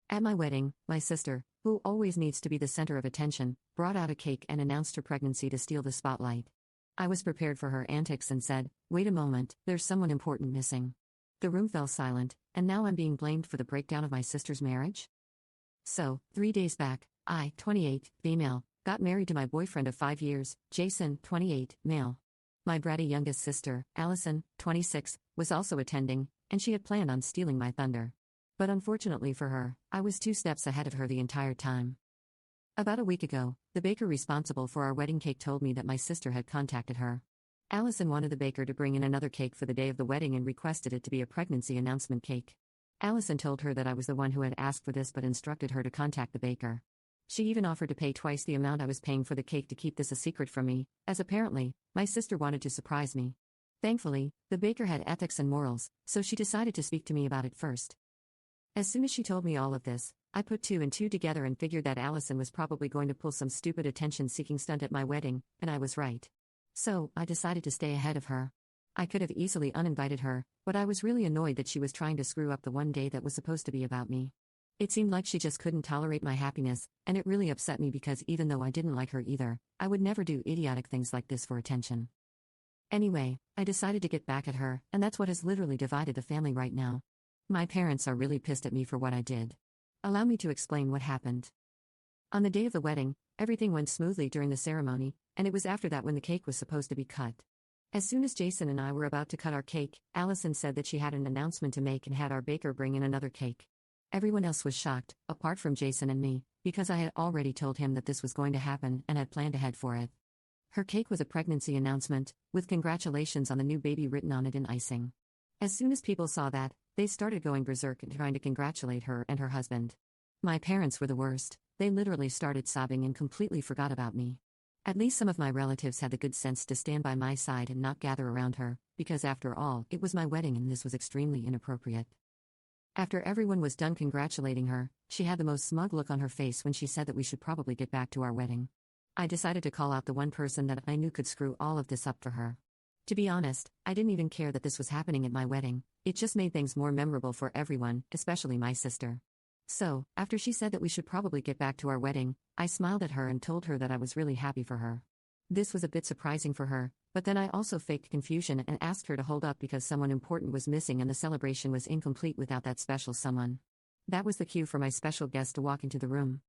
At my wedding, my sister, who always needs to be the center of attention, brought out a cake and announced her pregnancy to steal the spotlight. I was prepared for her antics and said, "Wait a moment, there's someone important missing." The room fell silent, and now I'm being blamed for the breakdown of my sister's marriage? So, 3 days back, I, 28, female, got married to my boyfriend of 5 years, Jason, 28, male. My bratty youngest sister, Allison, 26, was also attending, and she had planned on stealing my thunder. But unfortunately for her, I was 2 steps ahead of her the entire time. About a week ago, the baker responsible for our wedding cake told me that my sister had contacted her. Allison wanted the baker to bring in another cake for the day of the wedding and requested it to be a pregnancy announcement cake. Allison told her that I was the one who had asked for this but instructed her to contact the baker. She even offered to pay twice the amount I was paying for the cake to keep this a secret from me, as apparently, my sister wanted to surprise me. Thankfully, the baker had ethics and morals, so she decided to speak to me about it first. As soon as she told me all of this, I put 2 and 2 together and figured that Allison was probably going to pull some stupid attention-seeking stunt at my wedding, and I was right. So, I decided to stay ahead of her. I could have easily uninvited her, but I was really annoyed that she was trying to screw up the one day that was supposed to be about me. It seemed like she just couldn't tolerate my happiness, and it really upset me because even though I didn't like her either, I would never do idiotic things like this for attention. Anyway, I decided to get back at her, and that's what has literally divided the family right now. My parents are really pissed at me for what I did. Allow me to explain what happened. On the day of the wedding, everything went smoothly during the ceremony, and it was after that when the cake was supposed to be cut. As soon as Jason and I were about to cut our cake, Allison said that she had an announcement to make and had our baker bring in another cake. Everyone else was shocked, apart from Jason and me, because I had already told him that this was going to happen and had planned ahead for it. Her cake was a pregnancy announcement, with congratulations on the new baby written on it in icing. As soon as people saw that, they started going berserk and trying to congratulate her and her husband. My parents were the worst. They literally started sobbing and completely forgot about me. At least some of my relatives had the good sense to stand by my side and not gather around her, because after all, it was my wedding and this was extremely inappropriate. After everyone was done congratulating her, she had the most smug look on her face when she said that we should probably get back to our wedding. I decided to call out the one person that I knew could screw all of this up for her. To be honest, I didn't even care that this was happening at my wedding. It just made things more memorable for everyone, especially my sister. So, after she said that we should probably get back to our wedding, I smiled at her and told her that I was really happy for her. This was a bit surprising for her, but then I also faked confusion and asked her to hold up because someone important was missing and the celebration was incomplete without that special someone. That was the cue for my special guest to walk into the room.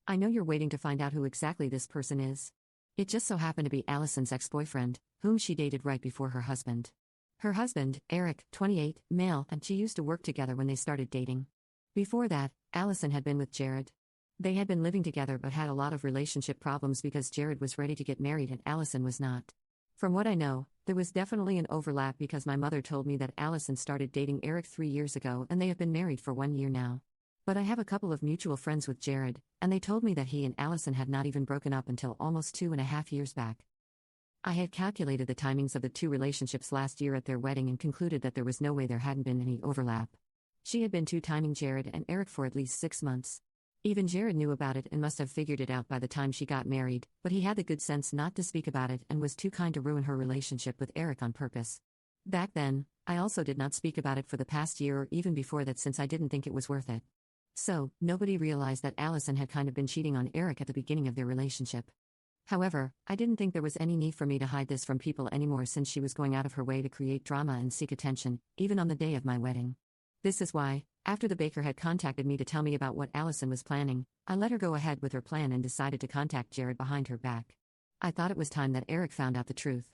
I know you're waiting to find out who exactly this person is. It just so happened to be Allison's ex-boyfriend, whom she dated right before her husband. Her husband, Eric, 28, male, and she used to work together when they started dating. Before that, Allison had been with Jared. They had been living together but had a lot of relationship problems because Jared was ready to get married and Allison was not. From what I know, there was definitely an overlap because my mother told me that Allison started dating Eric 3 years ago and they have been married for 1 year now. But I have a couple of mutual friends with Jared, and they told me that he and Allison had not even broken up until almost 2.5 years back. I had calculated the timings of the 2 relationships last year at their wedding and concluded that there was no way there hadn't been any overlap. She had been 2-timing Jared and Eric for at least 6 months. Even Jared knew about it and must have figured it out by the time she got married, but he had the good sense not to speak about it and was too kind to ruin her relationship with Eric on purpose. Back then, I also did not speak about it for the past year or even before that since I didn't think it was worth it. So, nobody realized that Allison had kind of been cheating on Eric at the beginning of their relationship. However, I didn't think there was any need for me to hide this from people anymore since she was going out of her way to create drama and seek attention, even on the day of my wedding. This is why, after the baker had contacted me to tell me about what Allison was planning, I let her go ahead with her plan and decided to contact Jared behind her back. I thought it was time that Eric found out the truth.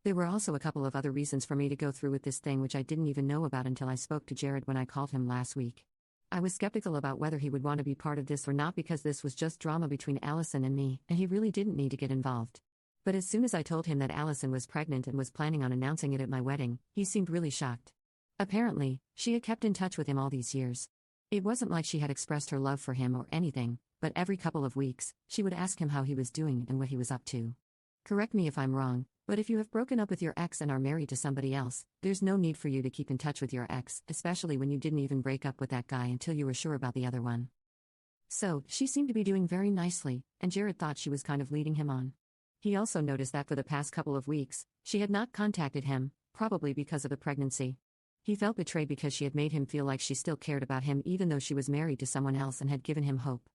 There were also a couple of other reasons for me to go through with this thing which I didn't even know about until I spoke to Jared when I called him last week. I was skeptical about whether he would want to be part of this or not because this was just drama between Allison and me, and he really didn't need to get involved. But as soon as I told him that Allison was pregnant and was planning on announcing it at my wedding, he seemed really shocked. Apparently, she had kept in touch with him all these years. It wasn't like she had expressed her love for him or anything, but every couple of weeks, she would ask him how he was doing and what he was up to. Correct me if I'm wrong, but if you have broken up with your ex and are married to somebody else, there's no need for you to keep in touch with your ex, especially when you didn't even break up with that guy until you were sure about the other one. So, she seemed to be doing very nicely, and Jared thought she was kind of leading him on. He also noticed that for the past couple of weeks, she had not contacted him, probably because of the pregnancy. He felt betrayed because she had made him feel like she still cared about him even though she was married to someone else and had given him hope.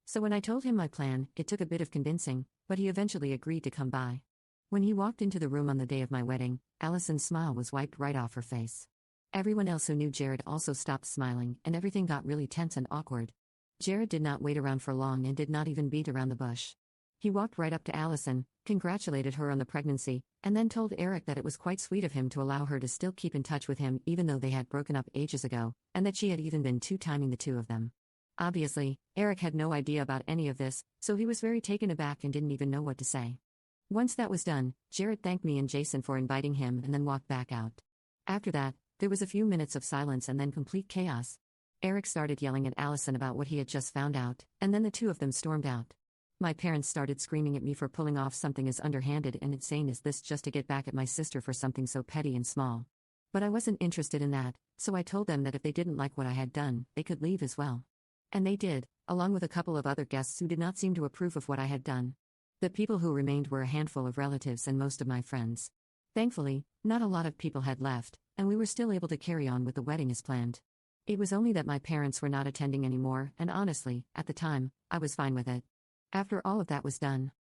So when I told him my plan, it took a bit of convincing, but he eventually agreed to come by. When he walked into the room on the day of my wedding, Allison's smile was wiped right off her face. Everyone else who knew Jared also stopped smiling, and everything got really tense and awkward. Jared did not wait around for long and did not even beat around the bush. He walked right up to Allison, congratulated her on the pregnancy, and then told Eric that it was quite sweet of him to allow her to still keep in touch with him even though they had broken up ages ago, and that she had even been two-timing the two of them. Obviously, Eric had no idea about any of this, so he was very taken aback and didn't even know what to say. Once that was done, Jared thanked me and Jason for inviting him and then walked back out. After that, there was a few minutes of silence and then complete chaos. Eric started yelling at Allison about what he had just found out, and then the two of them stormed out. My parents started screaming at me for pulling off something as underhanded and insane as this just to get back at my sister for something so petty and small. But I wasn't interested in that, so I told them that if they didn't like what I had done, they could leave as well. And they did, along with a couple of other guests who did not seem to approve of what I had done. The people who remained were a handful of relatives and most of my friends. Thankfully, not a lot of people had left, and we were still able to carry on with the wedding as planned. It was only that my parents were not attending anymore, and honestly, at the time, I was fine with it. After all of that was done,